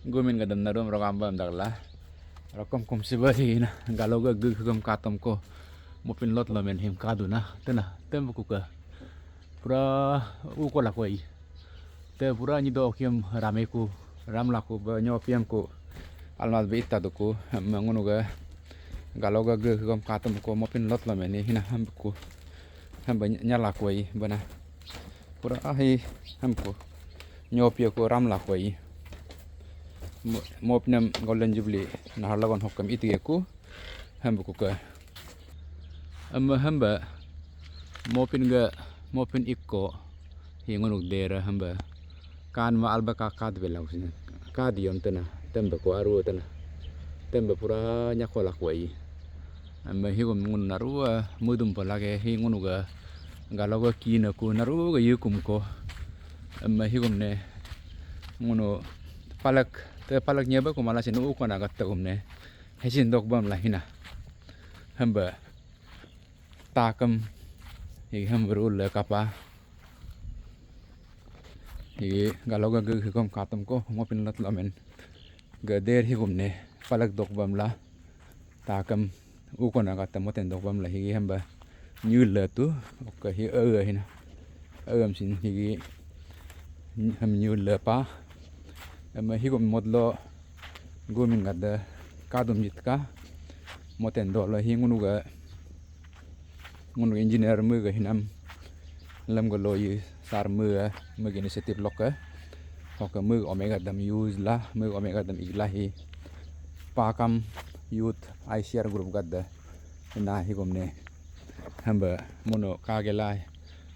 gumin gadam narum rokam bam dagla rokom kom sibari na galoga gugum katom ko mopin lot lamen him kaduna tena tembuku ka pura uko lakoi te pura ni do kiam rameku ramlaku ba nyopiam ko almas be itaduku mangunuga galoga gugum katom ko mopin lot lamen hina hambuku hamba nyalakoi bana pura ahi hamku nyopia ko ramlakoi mopnam golden jubilee na halagon hokam itigeku hambuku ka hamba mopin ikko hingunuk dera hamba kan ma alba ka kad bela usina kadion tena tembe ko aru tena tembe pura nyakola kwai amba higum ngun narua mudum palage hingunuga galoga kina ku naruga yukum ko amba higum ne ngunu palak te palak nyeba ko malasin u ko nagat tagum ne hesin dok bam lahina hamba takam hi hambrul le kapa hi galoga gugum katam ko mopin lat lamen gader higum ne palak dok bam la takam u ko nagat moten dok bam la hi hamba nyul le tu ok hi hina sin hi ham nyul le pa ama higum modlo gumin gadda kadum jitka moten do la hi ngunu engineer mu ga hinam lam go loyi sar mu initiative lokka hoka mu omega dam use la mu omega dam ilahi pakam youth ICR group gadda na higum ne hamba mono kagela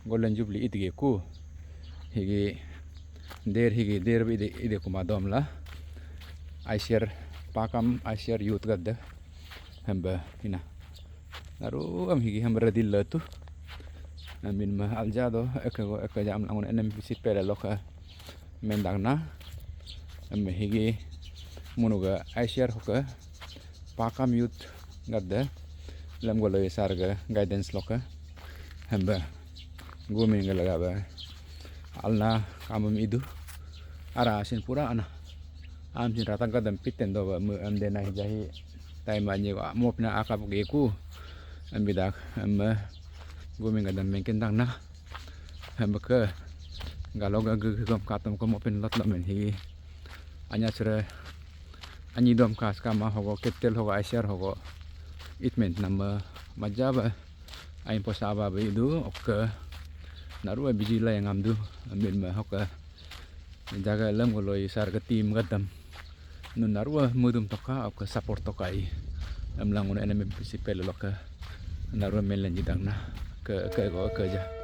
golden jubilee itige ku higi Deerv ide kuma dom la ICR pakam ICR youth gadda hamba hina naru am higi hamba radil tu amin ma aljado eka jam angun NMPC pele loka mendangna am higi munuga ICR hoka pakam youth gadda lam golo sarga guidance loka hamba gumin galaga ba alna kamam idu ara asin pura ana am sin rata gadam pitten do ba mu am de nai jahi time anyi mopna akap geku am bidak am gumin gadam mengken dang na hamba ke galoga gugum katam ko mopin lot lamen hi anya sere anyi dom kas kama hogo ketel hogo ICR hogo itment nama majaba ain posaba ba idu ok naru biji la yang amdu amin ma hoka jaga lam goloi sar ke tim gadam nun naru mudum toka ok support tokai am langun NMPC pele loka naru melen jidang na ke ja